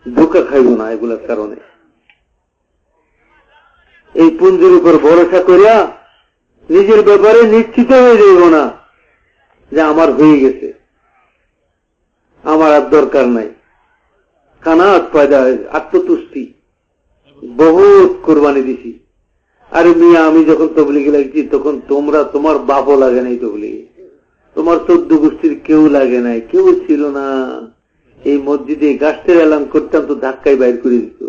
ধোঁকা খাইব না এগুলোর কারণে। এই পুঞ্জির উপর ভরসা করিয়া নিজের ব্যাপারে নিশ্চিত হয়ে যাইব না যে আমার হয়ে গেছে, আমার আর দরকার নাই। কানাত পয়দা হয়েছে, আত্মতুষ্টি। বহুত কোরবানি দিছি। আরে মিয়া, আমি যখন তবলিগে লাগছি তখন তোমার বাপও লাগে নাই তবলিগে, তোমার 14 গোষ্ঠীর কেউ লাগে নাই, কেউ ছিল না। এই মসজিদে গাছের এলান করতাম তো ধাক্কায় বাইর করে দিত।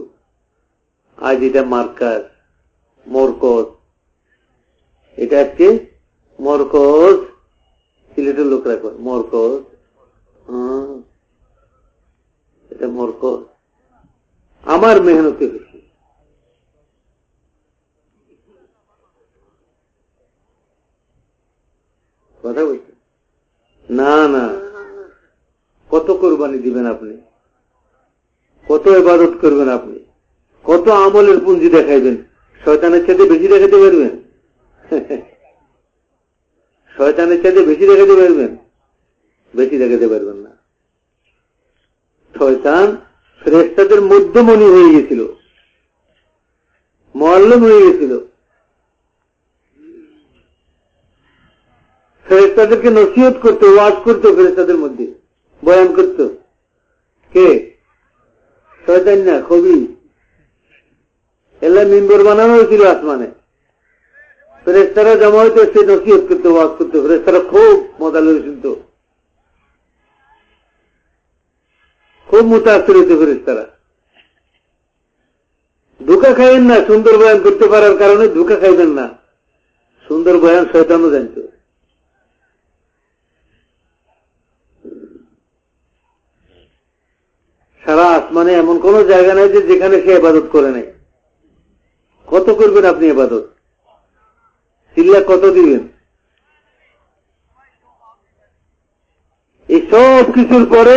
আজ এটা মার্কাজ, মরকজ, এটা হচ্ছে মরকজ। সিলেটের লোকরা কয় মরকজ, এটা মরকজ। আমার মেহনতে হয়েছে। কথা বলছেন না? না, কত কোরবানি দিবেন আপনি, কত ইবাদত করবেন আপনি, কত আমলের পুঞ্জি দেখাইবেন? শয়তানের চাইতে বেশি দেখাতে পারবেন? শয়তানের চাইতে বেশি দেখাতে পারবেন? বেশি দেখাতে পারবেন না। শয়তান ফেরেশতাদের মধ্যমণি হয়ে গেছিল, মুআল্লিম হয়ে গেছিল। ফেরেশতাদেরকে নসিহত করতে, ওয়াজ করতে, ফেরেশতাদের মধ্যে বয়ান করত কে? শয়তান না, কবি। এলা মিম্বর বানানো হয়েছিল আসমানে, ফেরেশতারা জমা হইতে সে নসিহত করতে, ওয়াজ করতে। ফেরেশতারা খুব মজা লড়ে শুনত, খুব মুতাসির হইতে ফেরেশতারা। ধোঁকা খাইবেন না, সুন্দর বয়ান করতে পারার কারণে ধোঁকা খাইবেন না। সুন্দর বয়ান শয়তানও জানত। সারা আসমানে এমন কোন জায়গা নাই যে যেখানে সে ইবাদত করে নাই। কত করবেন আপনি ইবাদত? চিল্লা কত দিবেন? এই সব কিছুর পরে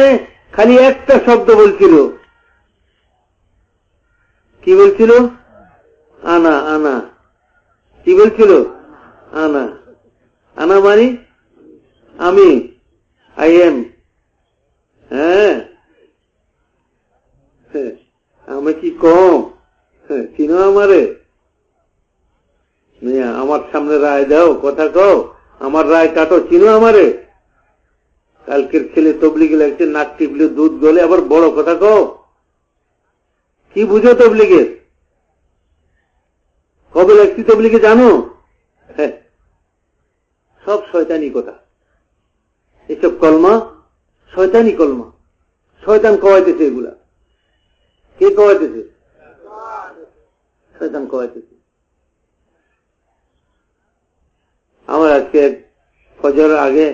খালি একটা শব্দ বলছিল। কি বলছিল? আনা। আনা কি বলছিল? আনা। আনা মানে আমি, আই এম। হ্যাঁ, আমি কি কম? চিনো আমারে? আমার সামনে রায় দাও, কথা কও, আমার রায় কাটো, চিনো আমারে? কালকের ছেলে তবলিগে লাগছে, নাক টিপলে দুধ গলে, আবার বড় কথা কও। কি বুঝো তবলিগের? কবে লাগছি তবলিগে জানো? হ্যাঁ, সব শয়তানি কথা। এসব কলমা শয়তানি কলমা। শয়তান কওয়াইতেছে এগুলা। কে কওয়াইতেছে? শয়তান কওয়াইতেছে। আমার আজকে ফজর আগে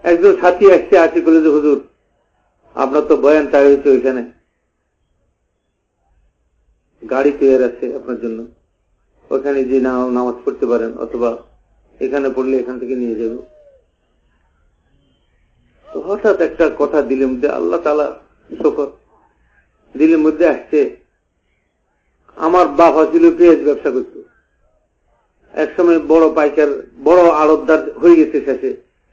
একজন সাথী আসছে, আসি বলে যে হুজুর আপনার তো বয়ান তাই হয়েছে, ওইখানে গাড়ি তৈরি আছে আপনার জন্য, ওখানে যে নামাজ পড়তে পারেন, অথবা এখানে পড়লে এখান থেকে নিয়ে যাব। হঠাৎ একটা কথা দিলের মধ্যে, আল্লাহ তাআলা শুকর, দিলের মধ্যে আসছে। আমার বাবা ছিল পেঁয়াজ ব্যবসা করত, একসময় বড় পাইকার, বড় আড়তদার হয়ে গেছে শেষে,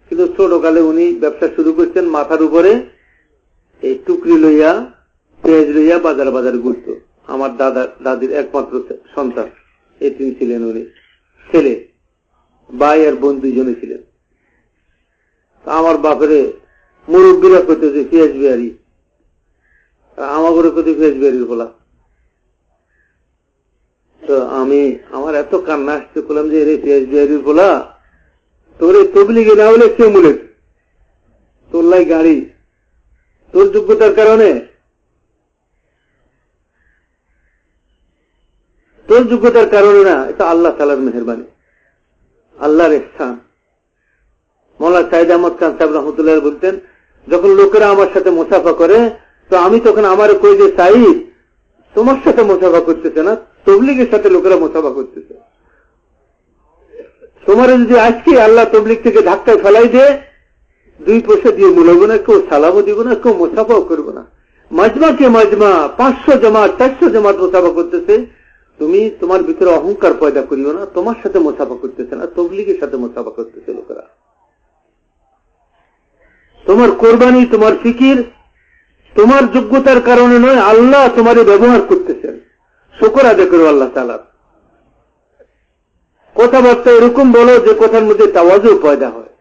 কিন্তু ছোটকালে উনি ব্যবসা শুরু করছেন। মাথার উপরে এই টুকরি লইয়া, পেঁয়াজ লইয়া বাজার বাজার ঘুরত। আমার দাদির একমাত্র সন্তান, এতিম ছিলেন উনি। ছেলে, ভাই আর বোন দুইজনে ছিলেন। আমার বাপেরে মুরব্বীরা করতেছে পেঁয়াজ বিহারি, আমার ঘরে করতে পেঁয়াজ বিহারির বলা। তো আমার এত কান্না আসতে বললাম যে রে পেঁয়াজ বিহারির বলা, তোর তবলিগে না হলে কে মূলে, তোর লাই গাড়ি, তোর যোগ্যতার কারণে, তোর যোগ্যতার কারণে না, এটা আল্লাহ তাআলার মেহেরবানি, আল্লাহর ইহসান। মওলানা সাইদ আহমদ খান সাহেব রহমতুল্লাহ বলতেন, যখন লোকেরা আমার সাথে মুসাফা করে তো আমি তখন আমার কই যে সাইদ তোমার সাথে মুসাফা করতেছে না, তবলিগের সাথে লোকেরা মুসাফা করতেছে। তোমার যদি আজকে আল্লাহ তবলিগ থেকে ধাক্কায় ফেলাই দে, 2 পয়সা দিয়ে মূল্য না, কেউ সালামও দিব না, কেউ মুসাফাও করবো না। মাজমাকে মাজমা 500 জামাত 400 জামাত মুসাফা করতেছে, তুমি তোমার ভিতরে অহংকার পয়দা করিও না, তোমার সাথে মুসাফা করতেছে না, তবলিগের সাথে মুসাফা করতেছে লোকেরা। তোমার কোরবানি, তোমার ফিকির তোমার যোগ্যতার কারণে নয়, আল্লাহ তোমারে ব্যবহার করতেছেন। শুকর আদায় করো আল্লাহ তাআলার। কথাবার্তা এরকম বলো যে কথার মধ্যে তাওয়াজু পয়দা হয়,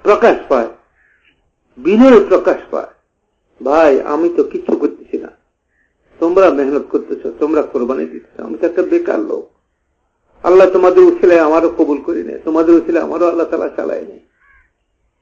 প্রকাশ পায়, বিনয় প্রকাশ পায়। ভাই আমি তো কিচ্ছু করতেছি না, তোমরা মেহনত করতেছ, তোমরা কোরবানি দিচ্ছ, আমি তো একটা বেকার লোক। আল্লাহ তোমাদের উছিলায় আমারও কবুল করি নেই, তোমাদের উছিলায় আমারও আল্লাহ তাআলা চালায় নেই।